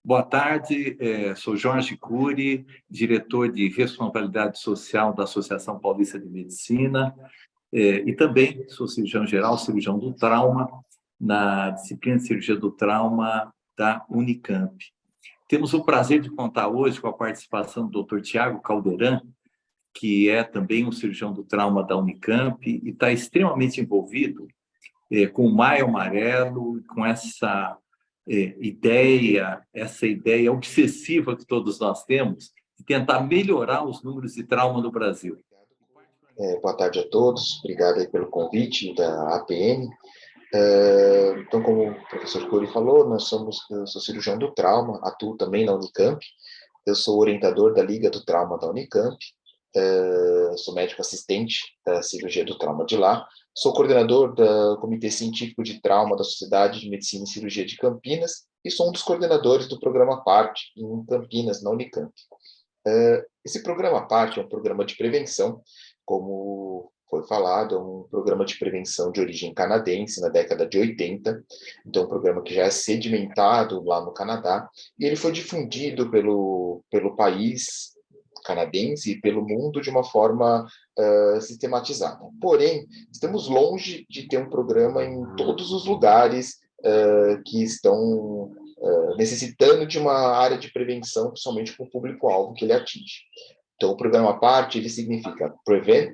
Boa tarde, sou Jorge Cury, diretor de responsabilidade social da Associação Paulista de Medicina, e também sou cirurgião geral, cirurgião do trauma, na disciplina de cirurgia do trauma da Unicamp. Temos o prazer de contar hoje com a participação do Dr. Tiago Caldeirão, que é também um cirurgião do trauma da Unicamp e está extremamente envolvido com o Maio Amarelo, com essa ideia obsessiva que todos nós temos de tentar melhorar os números de trauma no Brasil. Boa tarde a todos, obrigado aí pelo convite da APM. Então, como o professor Cury falou, eu sou cirurgião do trauma, atuo também na Unicamp, eu sou orientador da Liga do Trauma da Unicamp, sou médico assistente da cirurgia do trauma de lá, sou coordenador do Comitê Científico de Trauma da Sociedade de Medicina e Cirurgia de Campinas e sou um dos coordenadores do programa PART em Campinas, na Unicamp. Esse programa PART é um programa de prevenção, como foi falado, é um programa de prevenção de origem canadense na década de 80, então é um programa que já é sedimentado lá no Canadá, e ele foi difundido pelo país canadense e pelo mundo de uma forma sistematizada. Porém, estamos longe de ter um programa em todos os lugares que estão necessitando de uma área de prevenção, principalmente com o público-alvo que ele atinge. Então, o programa PART, ele significa Prevent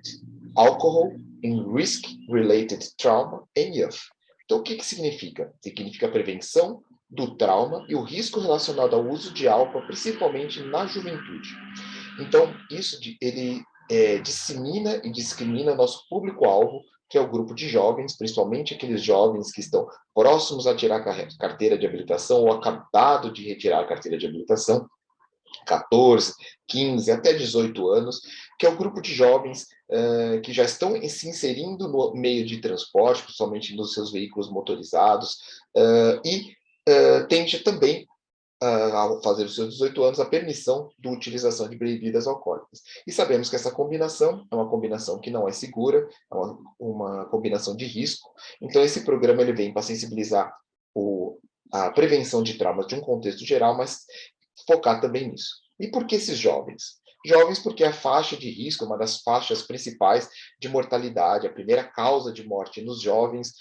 Alcohol in Risk-Related Trauma in Youth. Então, o que significa? Significa prevenção do trauma e o risco relacionado ao uso de álcool, principalmente na juventude. Então, ele dissemina e discrimina nosso público-alvo, que é o grupo de jovens, principalmente aqueles jovens que estão próximos a tirar a carteira de habilitação ou acabado de retirar a carteira de habilitação, 14, 15, até 18 anos, que é o grupo de jovens que já estão se inserindo no meio de transporte, principalmente nos seus veículos motorizados, e tende também ao fazer os seus 18 anos, a permissão de utilização de bebidas alcoólicas. E sabemos que essa combinação é uma combinação que não é segura, é uma combinação de risco. Então, esse programa ele vem para sensibilizar a prevenção de traumas de um contexto geral, mas focar também nisso. E por que esses jovens? Jovens porque a faixa de risco, uma das faixas principais de mortalidade, a primeira causa de morte nos jovens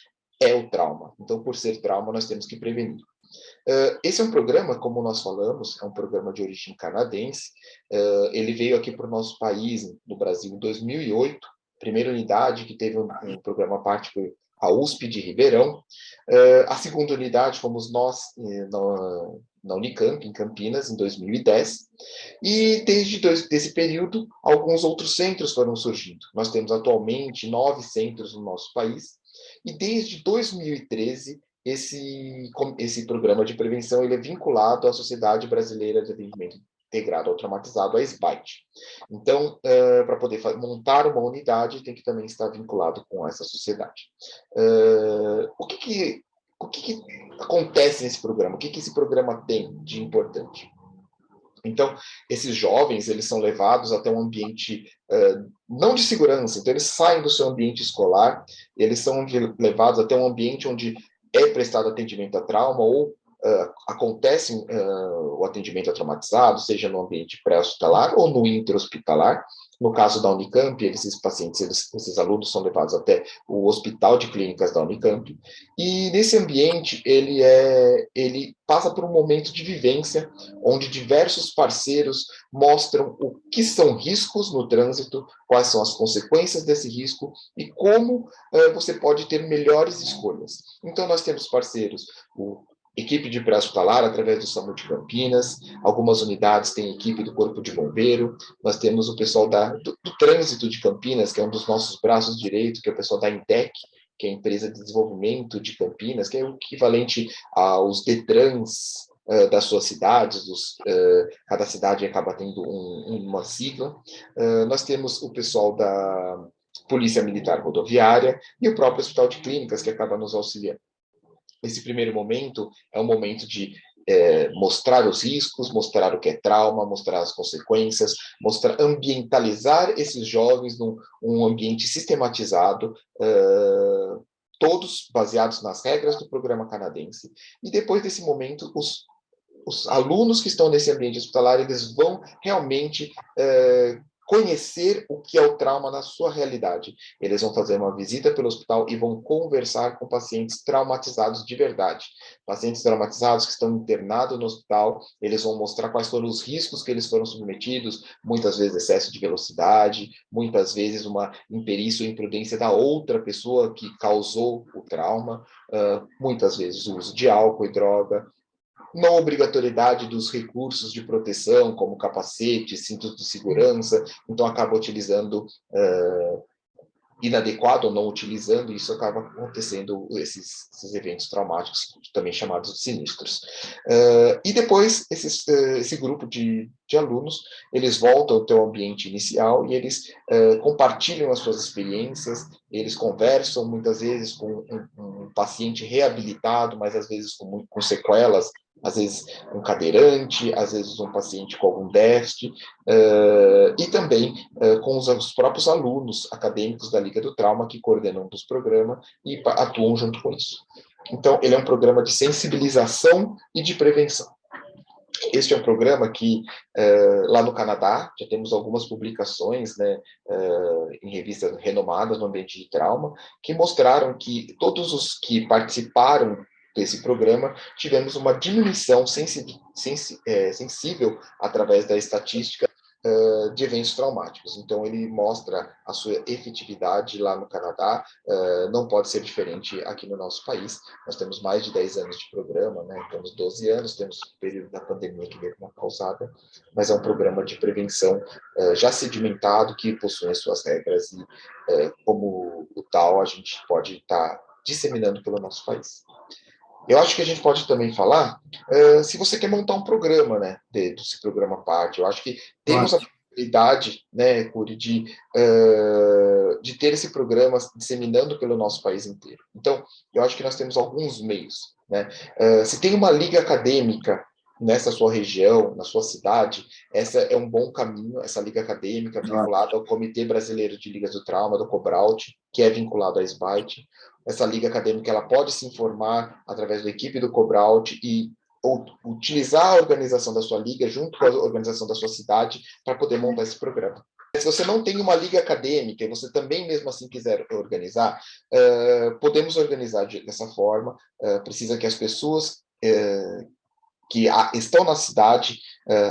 é o trauma. Então, por ser trauma, nós temos que prevenir. Esse é um programa, como nós falamos, é um programa de origem canadense. Ele veio aqui para o nosso país, no Brasil, em 2008. Primeira unidade que teve um programa PART foi a USP de Ribeirão. A segunda unidade fomos nós, na Unicamp, em Campinas, em 2010. E desde esse período, alguns outros centros foram surgindo. Nós temos atualmente 9 centros no nosso país. E desde 2013, esse programa de prevenção ele é vinculado à Sociedade Brasileira de Atendimento Integrado ao Traumatizado, a SBAT. Então, para poder montar uma unidade, tem que também estar vinculado com essa sociedade. O que acontece nesse programa? O que esse programa tem de importante? Então, esses jovens, eles são levados até um ambiente não de segurança, então eles saem do seu ambiente escolar, eles são levados até um ambiente onde é prestado atendimento a trauma ou acontece o atendimento a traumatizado, seja no ambiente pré-hospitalar ou no intra-hospitalar. No caso da Unicamp, esses pacientes, esses alunos são levados até o Hospital de Clínicas da Unicamp, e nesse ambiente ele passa por um momento de vivência, onde diversos parceiros mostram o que são riscos no trânsito, quais são as consequências desse risco e como você pode ter melhores escolhas. Então, nós temos parceiros, equipe de pré-hospitalar, através do SAMU de Campinas, algumas unidades têm equipe do Corpo de Bombeiro, nós temos o pessoal do Trânsito de Campinas, que é um dos nossos braços direitos, que é o pessoal da Intec, que é a empresa de desenvolvimento de Campinas, que é o equivalente aos DETRANS das suas cidades, cada cidade acaba tendo uma sigla. Nós temos o pessoal da Polícia Militar Rodoviária e o próprio Hospital de Clínicas, que acaba nos auxiliando. Esse primeiro momento é um momento de mostrar os riscos, mostrar o que é trauma, mostrar as consequências, ambientalizar esses jovens num ambiente sistematizado, todos baseados nas regras do programa canadense. E depois desse momento, os alunos que estão nesse ambiente hospitalar, eles vão realmente conhecer o que é o trauma na sua realidade. Eles vão fazer uma visita pelo hospital e vão conversar com pacientes traumatizados de verdade. Pacientes traumatizados que estão internados no hospital, eles vão mostrar quais foram os riscos que eles foram submetidos, muitas vezes excesso de velocidade, muitas vezes uma imperícia ou imprudência da outra pessoa que causou o trauma, muitas vezes o uso de álcool e droga, não obrigatoriedade dos recursos de proteção, como capacete, cintos de segurança, então acaba utilizando inadequado ou não utilizando, e isso acaba acontecendo esses eventos traumáticos, também chamados de sinistros. E depois, esse grupo de alunos, eles voltam ao seu ambiente inicial e eles compartilham as suas experiências, eles conversam muitas vezes com um paciente reabilitado, mas às vezes com sequelas, às vezes um cadeirante, às vezes um paciente com algum déficit, e também com os próprios alunos acadêmicos da Liga do Trauma, que coordenam os programas e atuam junto com isso. Então, ele é um programa de sensibilização e de prevenção. Este é um programa que, lá no Canadá, já temos algumas publicações, né, em revistas renomadas no ambiente de trauma, que mostraram que todos os que participaram desse programa, tivemos uma diminuição sensível através da estatística de eventos traumáticos. Então, ele mostra a sua efetividade lá no Canadá, não pode ser diferente aqui no nosso país. Nós temos mais de 10 anos de programa, né? Temos 12 anos, temos o período da pandemia que veio uma causada, mas é um programa de prevenção já sedimentado, que possui as suas regras e, como o tal, a gente pode estar disseminando pelo nosso país. Eu acho que a gente pode também falar, se você quer montar um programa, né, desse programa parte, eu acho que temos a possibilidade, né, Curi, de ter esse programa disseminando pelo nosso país inteiro. Então, eu acho que nós temos alguns meios, né? Se tem uma liga acadêmica nessa sua região, na sua cidade, essa é um bom caminho, essa liga acadêmica vinculada ao Comitê Brasileiro de Ligas do Trauma, do COBRAUT, que é vinculado à SBITE. Essa liga acadêmica ela pode se informar através da equipe do COBRAUT e utilizar a organização da sua liga junto com a organização da sua cidade para poder montar esse programa. Se você não tem uma liga acadêmica e você também mesmo assim quiser organizar, podemos organizar dessa forma. Precisa que as pessoas que estão na cidade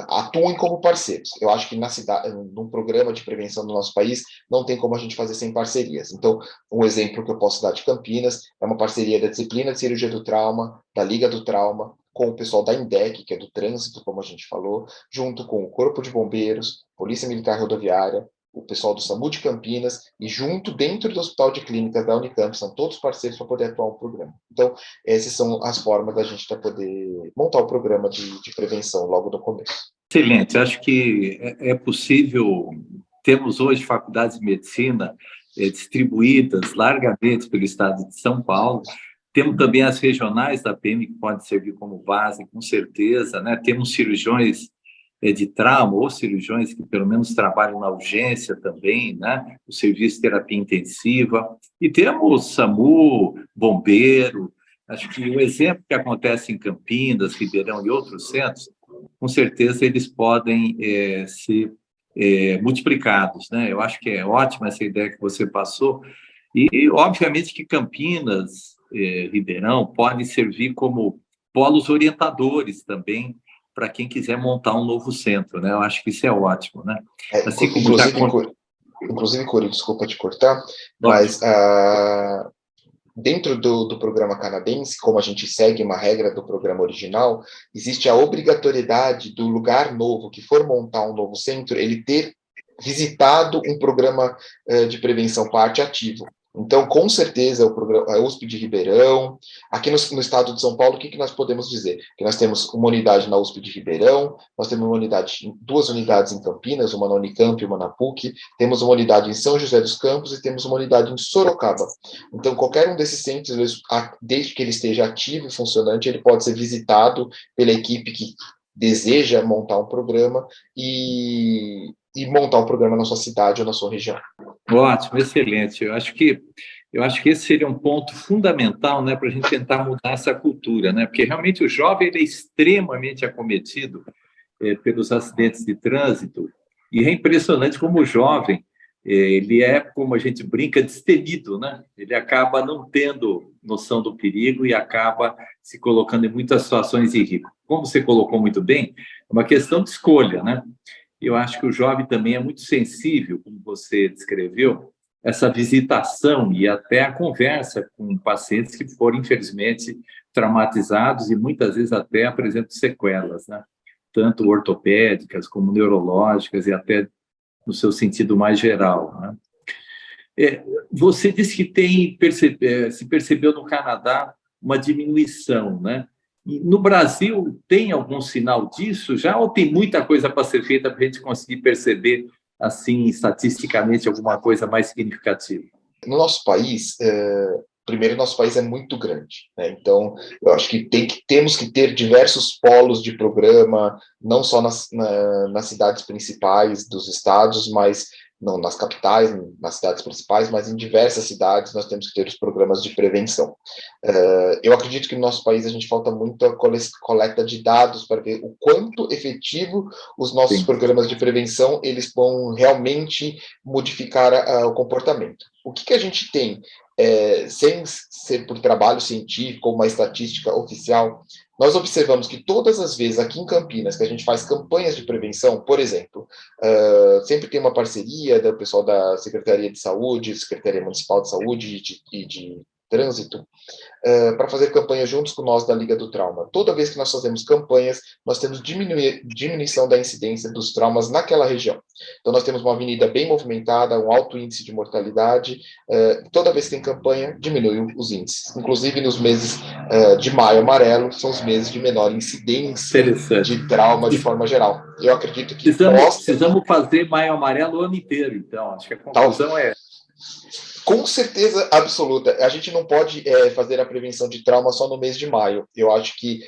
atuem como parceiros. Eu acho que na cidade, num programa de prevenção no nosso país, não tem como a gente fazer sem parcerias. Então, um exemplo que eu posso dar de Campinas é uma parceria da disciplina de cirurgia do trauma, da Liga do Trauma, com o pessoal da INDEC, que é do trânsito, como a gente falou, junto com o Corpo de Bombeiros, Polícia Militar Rodoviária, o pessoal do SAMU de Campinas, e junto, dentro do Hospital de Clínicas da Unicamp, são todos parceiros para poder atuar no programa. Então, essas são as formas da gente poder montar o programa de prevenção logo no começo. Excelente, acho que é possível, temos hoje faculdades de medicina distribuídas largamente pelo estado de São Paulo, temos também as regionais da PM que podem servir como base, com certeza, né? Temos cirurgiões de trauma ou cirurgiões que pelo menos trabalham na urgência também, né? O serviço de terapia intensiva, e temos SAMU, bombeiro. Acho que o exemplo que acontece em Campinas, Ribeirão e outros centros, com certeza eles podem ser multiplicados, né? Eu acho que é ótima essa ideia que você passou, e obviamente que Campinas, Ribeirão, podem servir como polos orientadores também para quem quiser montar um novo centro, né? Eu acho que isso é ótimo, né? Assim como inclusive, Curi, desculpa te cortar, mas dentro do programa canadense, como a gente segue uma regra do programa original, existe a obrigatoriedade do lugar novo que for montar um novo centro, ele ter visitado um programa de prevenção parte ativo. Então, com certeza, o programa, a USP de Ribeirão, aqui no estado de São Paulo, o que nós podemos dizer? Que nós temos uma unidade na USP de Ribeirão, nós temos duas unidades em Campinas, uma na Unicamp e uma na PUC, temos uma unidade em São José dos Campos e temos uma unidade em Sorocaba. Então, qualquer um desses centros, desde que ele esteja ativo e funcionante, ele pode ser visitado pela equipe que deseja montar um programa e montar um programa na sua cidade ou na sua região. Ótimo, excelente. Eu acho que Eu acho que esse seria um ponto fundamental, né, para a gente tentar mudar essa cultura, né? Porque realmente o jovem ele é extremamente acometido pelos acidentes de trânsito, e é impressionante como o jovem ele é, como a gente brinca, destemido, né? Ele acaba não tendo noção do perigo e acaba se colocando em muitas situações de risco. Como você colocou muito bem, é uma questão de escolha, né? Eu acho que o jovem também é muito sensível, como você descreveu, essa visitação e até a conversa com pacientes que foram, infelizmente, traumatizados e muitas vezes até apresentam sequelas, né? Tanto ortopédicas como neurológicas e até no seu sentido mais geral, né? Você disse que se percebeu no Canadá uma diminuição, né? E no Brasil, tem algum sinal disso já ou tem muita coisa para ser feita para a gente conseguir perceber, assim, estatisticamente, alguma coisa mais significativa? No nosso país, primeiro, nosso país é muito grande, né? Então, eu acho que temos que ter diversos polos de programa, não só nas cidades principais dos estados, mas não nas capitais, nas cidades principais, mas em diversas cidades nós temos que ter os programas de prevenção. Eu acredito que no nosso país a gente falta muito a coleta de dados para ver o quanto efetivo os nossos Sim. programas de prevenção eles vão realmente modificar o comportamento. O que a gente tem, sem ser por trabalho científico ou uma estatística oficial, nós observamos que todas as vezes aqui em Campinas que a gente faz campanhas de prevenção, por exemplo, sempre tem uma parceria do pessoal da Secretaria de Saúde, Secretaria Municipal de Saúde e de Trânsito, para fazer campanhas juntos com nós da Liga do Trauma. Toda vez que nós fazemos campanhas, nós temos diminuição da incidência dos traumas naquela região. Então, nós temos uma avenida bem movimentada, um alto índice de mortalidade. Toda vez que tem campanha, diminui os índices. Inclusive, nos meses de maio amarelo, são os meses de menor incidência de trauma de forma geral. Eu acredito que precisamos fazer Maio Amarelo o ano inteiro, então. Acho que a conclusão é... Com certeza absoluta. A gente não pode fazer a prevenção de trauma só no mês de maio. Eu acho que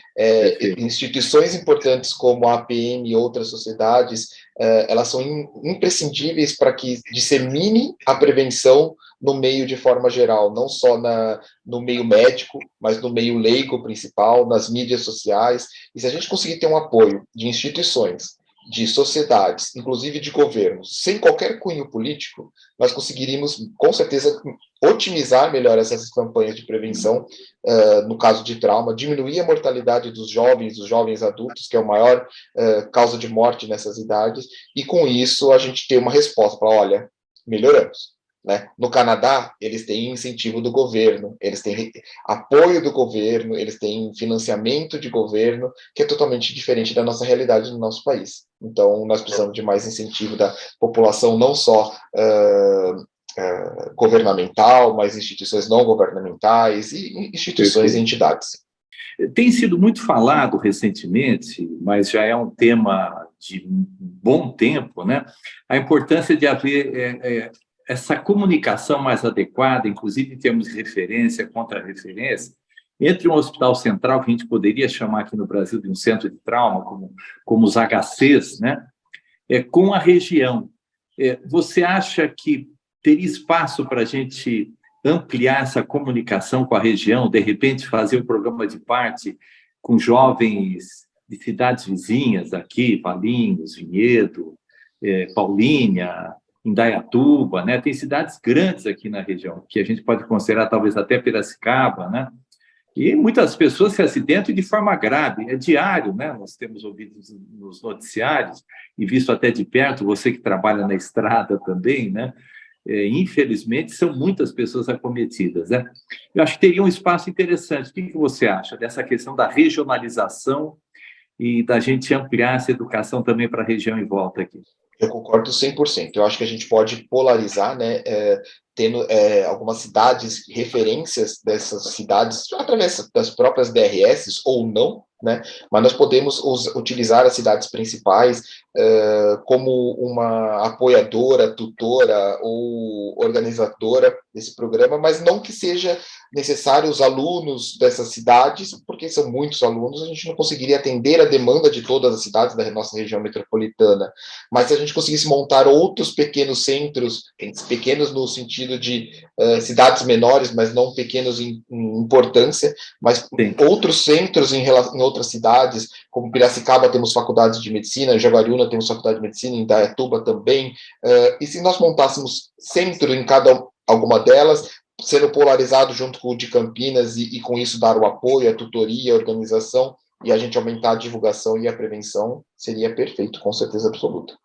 instituições importantes como a APM e outras sociedades, elas são imprescindíveis para que dissemine a prevenção no meio de forma geral, não só no meio médico, mas no meio leigo principal, nas mídias sociais. E se a gente conseguir ter um apoio de instituições, de sociedades, inclusive de governos, sem qualquer cunho político, nós conseguiríamos, com certeza, otimizar melhor essas campanhas de prevenção, no caso de trauma, diminuir a mortalidade dos jovens adultos, que é a maior causa de morte nessas idades, e com isso a gente ter uma resposta para, olha, melhoramos. Né? No Canadá, eles têm incentivo do governo, eles têm apoio do governo, eles têm financiamento de governo, que é totalmente diferente da nossa realidade no nosso país. Então, nós precisamos de mais incentivo da população, não só governamental, mas instituições não governamentais e instituições e entidades. Tem sido muito falado recentemente, mas já é um tema de bom tempo, né? A importância de haver essa comunicação mais adequada, inclusive em termos de referência, contra-referência, entre um hospital central, que a gente poderia chamar aqui no Brasil de um centro de trauma, como os HCs, né? Com a região. Você acha que teria espaço para a gente ampliar essa comunicação com a região, de repente fazer um programa de parte com jovens de cidades vizinhas aqui, Valinhos, Vinhedo, Paulínia, Indaiatuba, né? Tem cidades grandes aqui na região, que a gente pode considerar talvez até Piracicaba, né? E muitas pessoas se acidentam de forma grave, é diário, né? Nós temos ouvido nos noticiários e visto até de perto, você que trabalha na estrada também, né? Infelizmente, são muitas pessoas acometidas, né? Eu acho que teria um espaço interessante. O que você acha dessa questão da regionalização e da gente ampliar essa educação também para a região em volta aqui? Eu concordo 100%. Eu acho que a gente pode polarizar, né, tendo algumas cidades, referências dessas cidades, através das próprias DRS ou não, né, mas nós podemos utilizar as cidades principais como uma apoiadora, tutora ou organizadora desse programa, mas não que seja necessário os alunos dessas cidades, porque são muitos alunos, a gente não conseguiria atender a demanda de todas as cidades da nossa região metropolitana, mas se a gente conseguisse montar outros pequenos centros, pequenos no sentido de cidades menores, mas não pequenos em importância, mas Sim. outros centros em outras cidades, como Piracicaba temos faculdades de medicina, em Jaguariúna temos faculdade de medicina, em Indaiatuba também, e se nós montássemos centro em alguma delas, sendo polarizado junto com o de Campinas e com isso dar o apoio, a tutoria, a organização, e a gente aumentar a divulgação e a prevenção, seria perfeito, com certeza absoluta.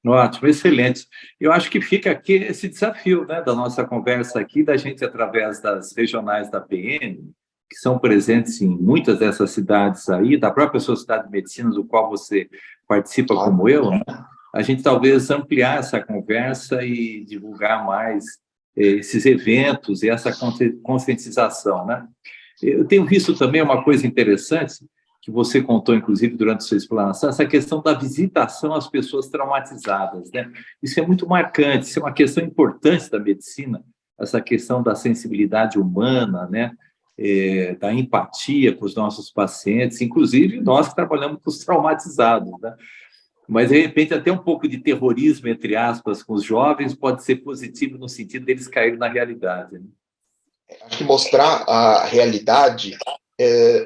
Ótimo, excelente. Eu acho que fica aqui esse desafio, né, da nossa conversa aqui, da gente, através das regionais da PN, que são presentes em muitas dessas cidades aí, da própria Sociedade de Medicina, do qual você participa como eu, né? A gente talvez ampliar essa conversa e divulgar mais esses eventos e essa conscientização, né? Eu tenho visto também uma coisa interessante, que você contou, inclusive, durante a sua explanação, essa questão da visitação às pessoas traumatizadas, né? Isso é muito marcante, isso é uma questão importante da medicina, essa questão da sensibilidade humana, né? Da empatia com os nossos pacientes, inclusive nós que trabalhamos com os traumatizados, né? Mas, de repente, até um pouco de terrorismo, entre aspas, com os jovens pode ser positivo no sentido deles caírem na realidade, né? Acho que mostrar a realidade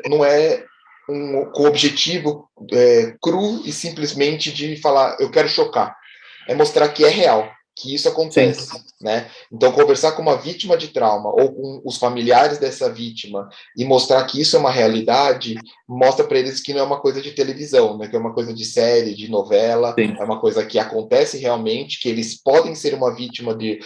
não é com o objetivo cru e simplesmente de falar, eu quero chocar. É mostrar que é real, que isso acontece. Né? Então, conversar com uma vítima de trauma ou com os familiares dessa vítima e mostrar que isso é uma realidade, mostra para eles que não é uma coisa de televisão, né? Que é uma coisa de série, de novela, Sim. é uma coisa que acontece realmente, que eles podem ser uma vítima de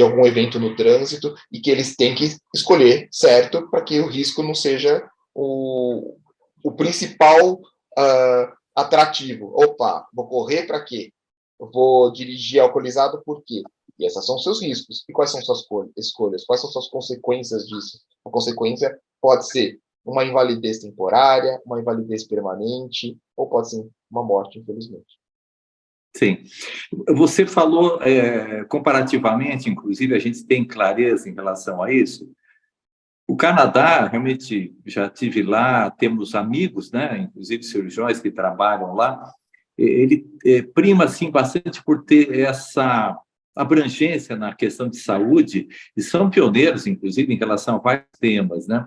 algum evento no trânsito e que eles têm que escolher certo para que o risco não seja o principal atrativo. Opa, vou correr para quê? Vou dirigir alcoolizado por quê? E esses são seus riscos. E quais são suas escolhas? Quais são suas consequências disso? A consequência pode ser uma invalidez temporária, uma invalidez permanente, ou pode ser uma morte, infelizmente. Sim. Você falou, comparativamente, inclusive, a gente tem clareza em relação a isso. O Canadá, realmente, já estive lá, temos amigos, né, inclusive cirurgiões que trabalham lá, ele prima, assim, bastante por ter essa abrangência na questão de saúde, e são pioneiros, inclusive, em relação a vários temas, né?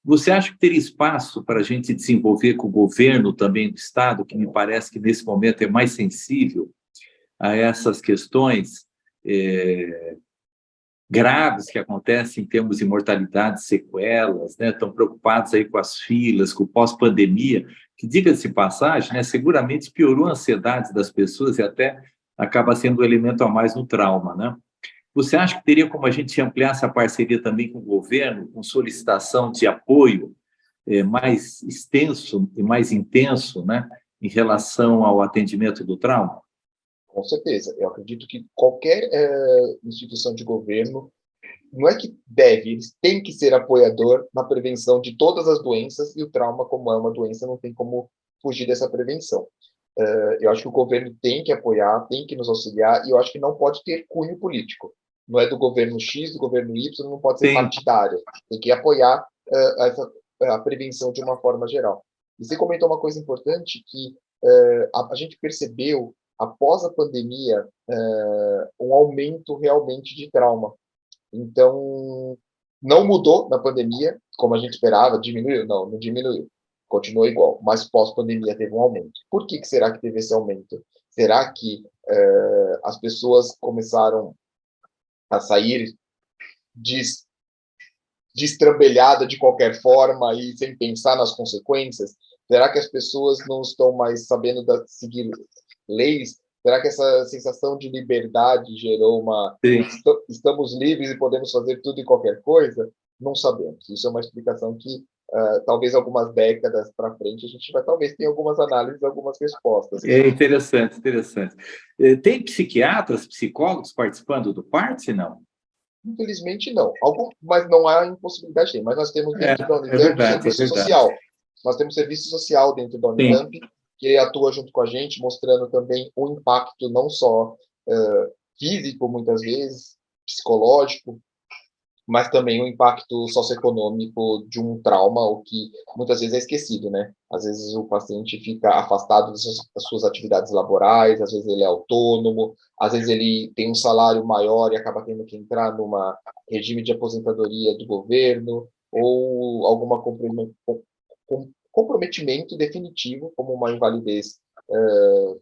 Você acha que teria espaço para a gente desenvolver com o governo também do Estado, que me parece que nesse momento é mais sensível a essas questões graves que acontecem em termos de mortalidade, sequelas, né? Estão preocupados aí com as filas, com o pós-pandemia, que, diga-se de passagem, né, seguramente piorou a ansiedade das pessoas e até acaba sendo um elemento a mais no trauma, né? Você acha que teria como a gente ampliar essa parceria também com o governo, com solicitação de apoio mais extenso e mais intenso, né, em relação ao atendimento do trauma? Com certeza. Eu acredito que qualquer instituição de governo não é que deve, eles têm que ser apoiador na prevenção de todas as doenças, e o trauma, como é uma doença, não tem como fugir dessa prevenção. Eu acho que o governo tem que apoiar, tem que nos auxiliar, e eu acho que não pode ter cunho político. Não é do governo X, do governo Y, não pode ser Sim. partidário. Tem que apoiar a prevenção de uma forma geral. E você comentou uma coisa importante, que a gente percebeu, após a pandemia, um aumento realmente de trauma. Então, não mudou na pandemia, como a gente esperava, diminuiu? Não diminuiu, continuou igual, mas pós-pandemia teve um aumento. Por que será que teve esse aumento? Será que as pessoas começaram a sair destrambelhada de qualquer forma e sem pensar nas consequências? Será que as pessoas não estão mais sabendo seguir leis? Será que essa sensação de liberdade gerou uma... Estamos livres e podemos fazer tudo e qualquer coisa? Não sabemos. Isso é uma explicação que, talvez algumas décadas para frente, a gente vai talvez ter algumas análises, algumas respostas. É interessante, interessante. Tem psiquiatras, psicólogos participando do PARTS, não? Infelizmente, não. Mas não há impossibilidade de. Mas nós temos dentro da Unicamp serviço social. Nós temos serviço social dentro da Unicamp, que atua junto com a gente, mostrando também o impacto não só físico, muitas vezes, psicológico, mas também o impacto socioeconômico de um trauma, o que muitas vezes é esquecido, né? Às vezes o paciente fica afastado das suas atividades laborais, às vezes ele é autônomo, às vezes ele tem um salário maior e acaba tendo que entrar numa regime de aposentadoria do governo, ou alguma comprometimento definitivo, como uma invalidez,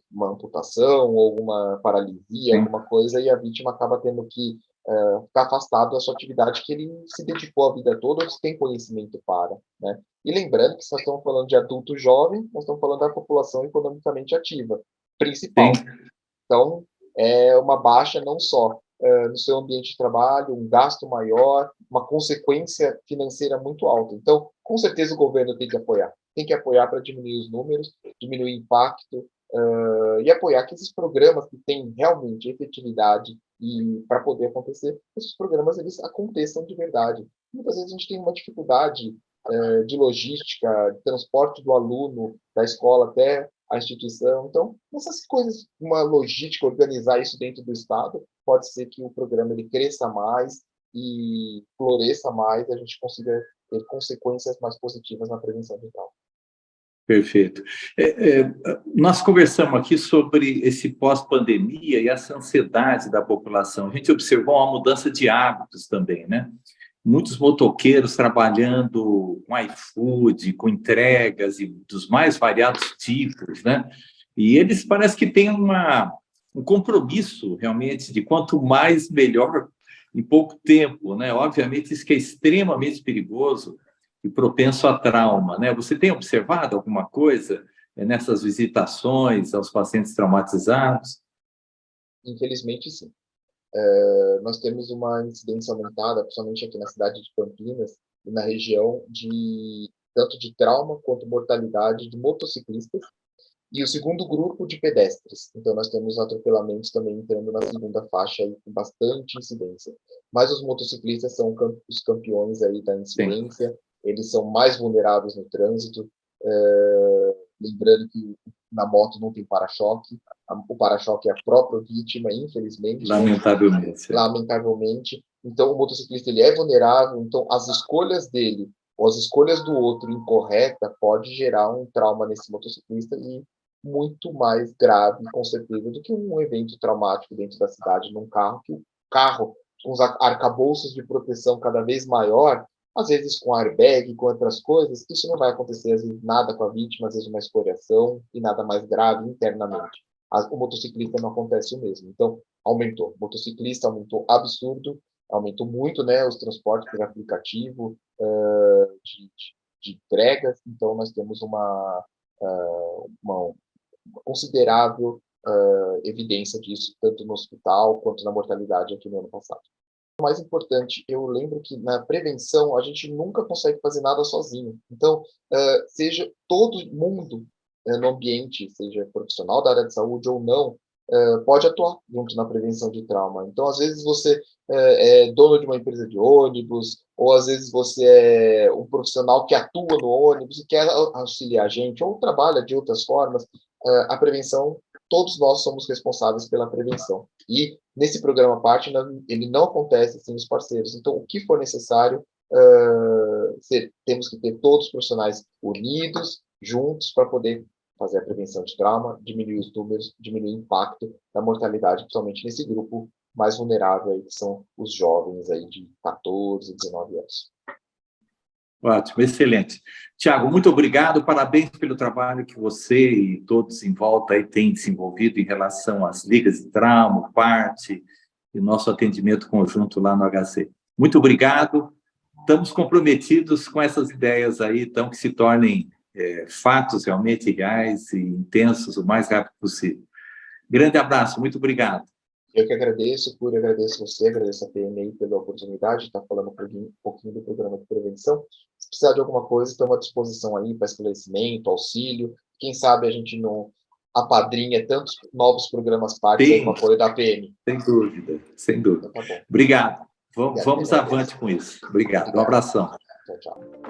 uma amputação, ou alguma paralisia, alguma coisa, e a vítima acaba tendo que ficar afastado da sua atividade que ele se dedicou a vida toda, ou que tem conhecimento para, né? E lembrando que se nós estamos falando de adulto jovem, nós estamos falando da população economicamente ativa, Sim. principal. Então, é uma baixa não só no seu ambiente de trabalho, um gasto maior, uma consequência financeira muito alta. Então, com certeza o governo tem que apoiar para diminuir os números, diminuir o impacto, e apoiar que esses programas que têm realmente efetividade e para poder acontecer, esses programas eles aconteçam de verdade. Muitas vezes a gente tem uma dificuldade de logística, de transporte do aluno da escola até a instituição. Então, essas coisas, uma logística, organizar isso dentro do Estado, pode ser que o programa ele cresça mais e floresça mais, e a gente consiga ter consequências mais positivas na prevenção de trauma. Perfeito. Nós conversamos aqui sobre esse pós-pandemia e essa ansiedade da população. A gente observou uma mudança de hábitos também, né? Muitos motoqueiros trabalhando com iFood, com entregas e dos mais variados tipos, né? E eles parece que têm um compromisso realmente de quanto mais melhor em pouco tempo, né? Obviamente isso que é extremamente perigoso e propenso a trauma, né? Você tem observado alguma coisa nessas visitações aos pacientes traumatizados? Infelizmente, sim. Nós temos uma incidência aumentada, principalmente aqui na cidade de Campinas e na região, tanto de trauma quanto mortalidade de motociclistas, e o segundo grupo de pedestres. Então, nós temos atropelamentos também entrando na segunda faixa aí, com bastante incidência. Mas os motociclistas são os campeões aí da incidência. Sim. Eles são mais vulneráveis no trânsito. Lembrando que na moto não tem para-choque. O para-choque é a própria vítima, infelizmente. Lamentavelmente. Né? Lamentavelmente. Então, o motociclista ele é vulnerável. Então, as escolhas dele ou as escolhas do outro incorreta pode gerar um trauma nesse motociclista e muito mais grave, com certeza, do que um evento traumático dentro da cidade, num carro, que o carro, com os arcabouços de proteção cada vez maior, às vezes com airbag, com outras coisas, isso não vai acontecer, às vezes, nada com a vítima, às vezes uma escoriação e nada mais grave internamente. O motociclista não acontece o mesmo. Então, aumentou. O motociclista aumentou absurdo, aumentou muito, né, os transportes por aplicativo, de entregas. Então, nós temos uma considerável evidência disso, tanto no hospital quanto na mortalidade aqui no ano passado. O mais importante, eu lembro que na prevenção a gente nunca consegue fazer nada sozinho. Então, seja todo mundo no ambiente, seja profissional da área de saúde ou não, pode atuar junto na prevenção de trauma. Então, às vezes você é dono de uma empresa de ônibus, ou às vezes você é um profissional que atua no ônibus e quer auxiliar a gente, ou trabalha de outras formas. A prevenção, todos nós somos responsáveis pela prevenção. E nesse programa à parte, ele não acontece sem os parceiros. Então, o que for necessário, temos que ter todos os profissionais unidos, juntos, para poder fazer a prevenção de trauma, diminuir os números, diminuir o impacto da mortalidade, principalmente nesse grupo mais vulnerável, aí, que são os jovens aí de 14, 19 anos. Ótimo, excelente. Tiago, muito obrigado, parabéns pelo trabalho que você e todos em volta aí têm desenvolvido em relação às ligas de trauma, parte e nosso atendimento conjunto lá no HC. Muito obrigado, estamos comprometidos com essas ideias aí, então, que se tornem fatos realmente reais e intensos o mais rápido possível. Grande abraço, muito obrigado. Eu que agradeço, Curi, agradeço você, agradeço a PMI pela oportunidade de estar falando um pouquinho do programa de prevenção. Se precisar de alguma coisa, estamos à disposição aí para esclarecimento, auxílio. Quem sabe a gente não apadrinha tantos novos programas partes aí com apoio da PM. Sem dúvida, sem dúvida. Então, tá bom. Obrigado. Vamos avante com isso. Obrigado. Um abração. Tchau, tchau.